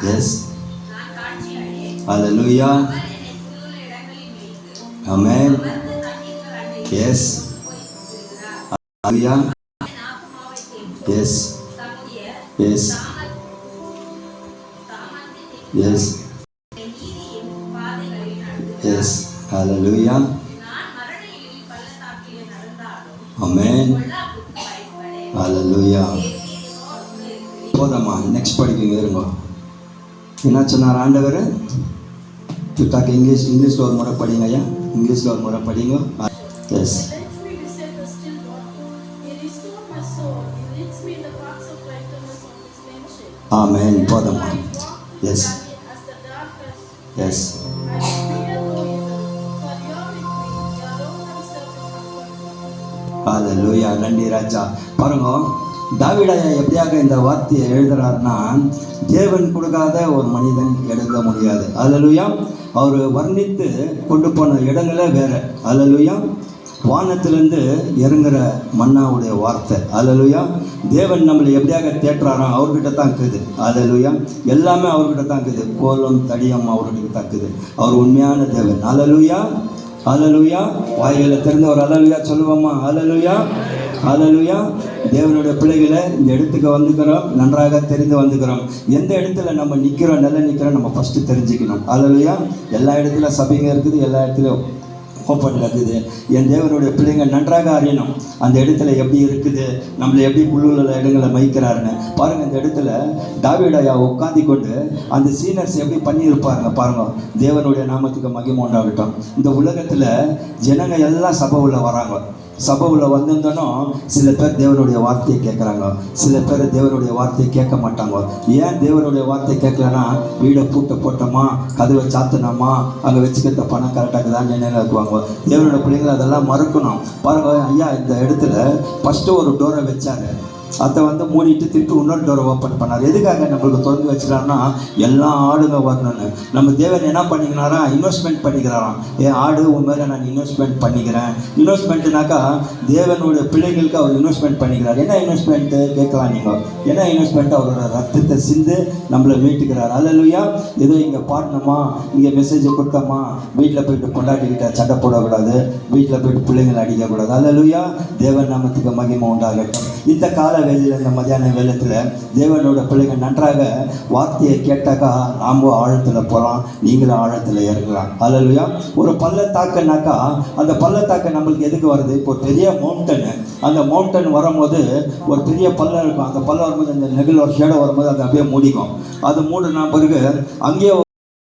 S. ஹல்லேலூயா. ஆமென். S. ஹல்லேலூயா. S. S. S. S. ஹல்லேலூயா. ஆமென். ஹல்லேலூயா. போதம்மா, next படிக்க இருங்க. என்ன சொன்னார் ஆண்டவர்? டாக் இங்கிலீஷில் ஒரு முறை படிங்க ஐயா. இங்கிலீஷில் ஒரு முறை படிங்க. எஸ். ஆமென். போதம்மா. எஸ். எஸ். ஹல்லேலூயா. நன்றி ராஜா. பாருங்க, தாவீதையா எப்படியாக இந்த வார்த்தையை எழுதுறாருன்னா, தேவன் கொடுக்காத ஒரு மனிதன் எழுத முடியாது. ஹல்லேலூயா. அவர் வர்ணித்து கொண்டு போன இடங்களே வேற. ஹல்லேலூயா. வானத்திலிருந்து இறங்குற மன்னாவுடைய வார்த்தை. ஹல்லேலூயா. தேவன் நம்மளை எப்படியாக தேற்றுறாரோ அவர்கிட்ட தான் இருக்குது. ஹல்லேலூயா. எல்லாமே அவர்கிட்ட தான் இருக்குது. கோலம் தடியம் அவர்கிட்ட தான் இருக்குது. அவர் உண்மையான தேவன். ஹல்லேலூயா. ஹல்லேலூயா. வாய்களை திறந்து ஒரு ஹல்லேலூயா சொல்லுவோமா? ஹல்லேலூயா. ஹல்லேலூயா. தேவனுடைய பிள்ளைகளை இந்த இடத்துக்கு வந்துக்கிறோம், நன்றாக தெரிந்து வந்துக்கிறோம். எந்த இடத்துல நம்ம நிற்கிறோம், நல்லா நிற்கிறோம், நம்ம ஃபஸ்ட்டு தெரிஞ்சுக்கணும். ஹல்லேலூயா. எல்லா இடத்துல சபைங்க இருக்குது, எல்லா இடத்துலையும் ஓப்பன் இருக்குது. என் தேவனுடைய பிள்ளைங்க நன்றாக அறியணும் அந்த இடத்துல எப்படி இருக்குது, நம்மளை எப்படி புல்லுள்ள இடங்களை மயிக்கிறாருன்னு. பாருங்கள், இந்த இடத்துல தாவீதையா உட்காந்து கொண்டு அந்த சீனர்ஸ் எப்படி பண்ணியிருப்பாருங்க பாருங்க. தேவனுடைய நாமத்துக்கு மகிமை உண்டாகட்டும். இந்த உலகத்தில் ஜனங்க எல்லாம் சபை உள்ள வராங்க. சபை உள்ள வந்திருந்தோம். சில பேர் தேவனுடைய வார்த்தையை கேட்குறாங்க, சில பேர் தேவனுடைய வார்த்தையை கேட்க மாட்டாங்க. ஏன் தேவனுடைய வார்த்தையை கேட்கலன்னா, வீடை பூட்டை போட்டோமா, கதவை சாத்தினோமா, அங்கே வச்சுக்கிட்ட பணம் கரெக்டாக தான் நினைவு இருக்குவாங்க. தேவனுடைய பிள்ளைங்களை அதெல்லாம் மறுக்கணும். பாருங்க ஐயா, இந்த இடத்துல ஃபஸ்ட்டு ஒரு டோரை வச்சாரு, அதை மூடிட்டு திருப்பி இன்னொரு டோரை ஓப்பன் பண்ணார். எதுக்காக நம்மளுக்கு திறந்து வச்சுட்டாருன்னா, எல்லா ஆடுங்க வரணும்னு. நம்ம தேவன் என்ன பண்ணிக்கிறாரா, இன்வெஸ்ட்மெண்ட் பண்ணிக்கிறாராம். ஆடு உன் மேலே நான் இன்வெஸ்ட்மெண்ட் பண்ணிக்கிறேன். இன்வெஸ்ட்மெண்ட்டுனாக்கா தேவனுடைய பிள்ளைங்களுக்கு அவர் இன்வெஸ்ட்மெண்ட் பண்ணிக்கிறார். என்ன இன்வெஸ்ட்மெண்ட்டு கேட்கலாம் நீங்கள்? என்ன இன்வெஸ்ட்மெண்ட்? அவரோட ரத்தத்தை சிந்து நம்மளை மீட்டுக்கிறார். ஹல்லேலூயா. ஏதோ இங்கே பாடணுமா, இங்கே மெசேஜை கொடுத்தோமா, வீட்டில் போயிட்டு கொண்டாடிக்கிட்ட சண்டை போடக்கூடாது, வீட்டில் போயிட்டு பிள்ளைங்களை அடிக்கக்கூடாது. ஹல்லேலூயா. தேவன் நாமத்துக்கு மகிமை உண்டாகட்டும். இந்த கால வேலையில், இந்த மத்தியான வேலையில் தேவனோட பிள்ளைங்க நன்றாக வார்த்தையை கேட்டாக்கா நாம் ஆழத்தில் போகலாம், நீங்களும் ஆழத்தில் இறங்கலாம். ஹல்லேலூயா. ஒரு பள்ளத்தாக்குனாக்கா அந்த பள்ளத்தாக்கு நம்மளுக்கு எதுக்கு வருது? இப்போ பெரிய மவுண்டனு, அந்த மவுண்டன் வரும்போது ஒரு பெரிய பள்ளம் இருக்கும். அந்த பள்ளம் வரும்போது அந்த நெகிழ் ஒரு ஷேடோ வரும்போது அது அப்படியே மூடிக்கும். அது மூடின பிறகு அங்கேயே